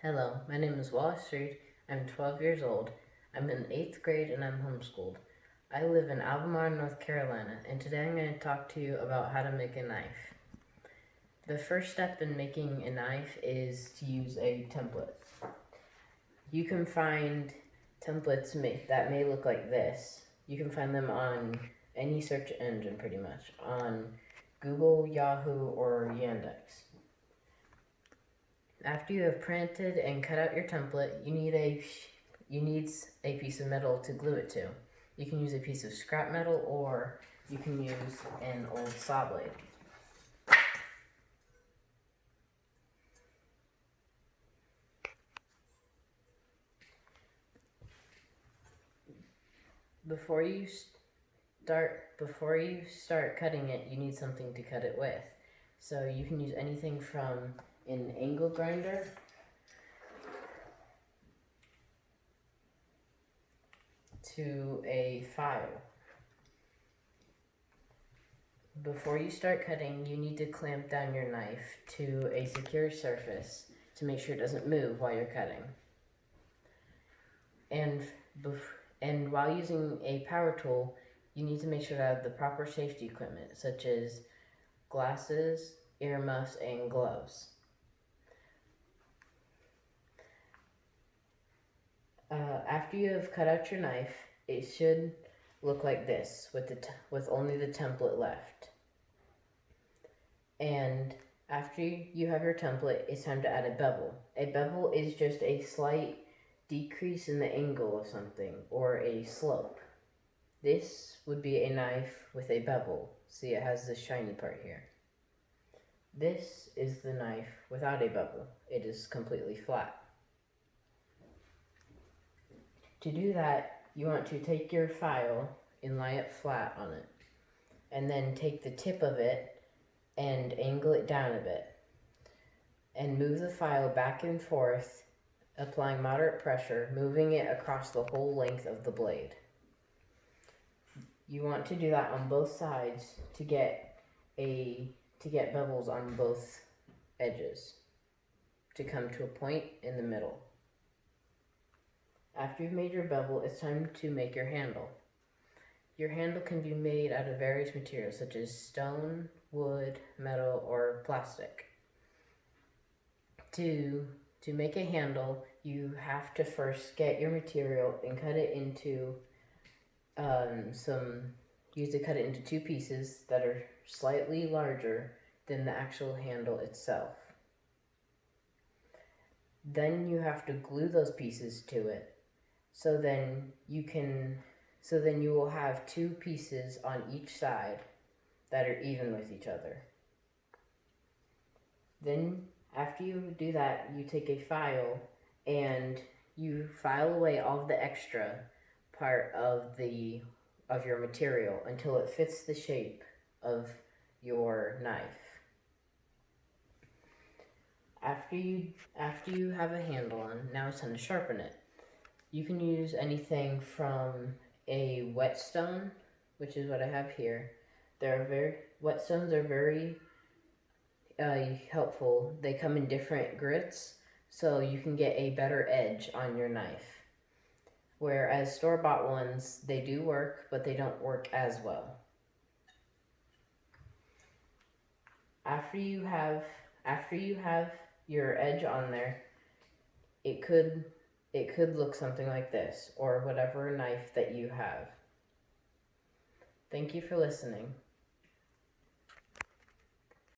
Hello, my name is Wallace Reed. I'm 12 years old. I'm in 8th grade and I'm homeschooled. I live in Albemarle, North Carolina, and today I'm going to talk to you about how to make a knife. The first step in making a knife is to use a template. You can find templates that may look like this. You can find them on any search engine pretty much, on Google, Yahoo, or Yandex. After you have printed and cut out your template, you need a piece of metal to glue it to. You can use a piece of scrap metal or you can use an old saw blade. Before you start cutting it, you need something to cut it with. So you can use anything from an angle grinder to a file. Before you start cutting, you need to clamp down your knife to a secure surface to make sure it doesn't move while you're cutting. And while using a power tool, you need to make sure to have the proper safety equipment, such as glasses, earmuffs, and gloves. After you have cut out your knife, it should look like this, with only the template left. And after you have your template, it's time to add a bevel. A bevel is just a slight decrease in the angle of something, or a slope. This would be a knife with a bevel. See, it has this shiny part here. This is the knife without a bevel. It is completely flat. To do that, you want to take your file and lie it flat on it, and then take the tip of it and angle it down a bit, and move the file back and forth, applying moderate pressure, moving it across the whole length of the blade. You want to do that on both sides to get bevels on both edges to come to a point in the middle. After you've made your bevel, it's time to make your handle. Your handle can be made out of various materials such as stone, wood, metal, or plastic. To make a handle, you have to first get your material and cut it into cut it into two pieces that are slightly larger than the actual handle itself. Then you have to glue those pieces to it. So then you will have two pieces on each side that are even with each other. Then after you do that, you take a file and you file away all of the extra part of your material until it fits the shape of your knife. After you have a handle on, now it's time to sharpen it. You can use anything from a whetstone, which is what I have here. Whetstones are very helpful. They come in different grits, so you can get a better edge on your knife. Whereas store-bought ones, they do work, but they don't work as well. After you have your edge on there, it could look something like this, or whatever knife that you have. Thank you for listening.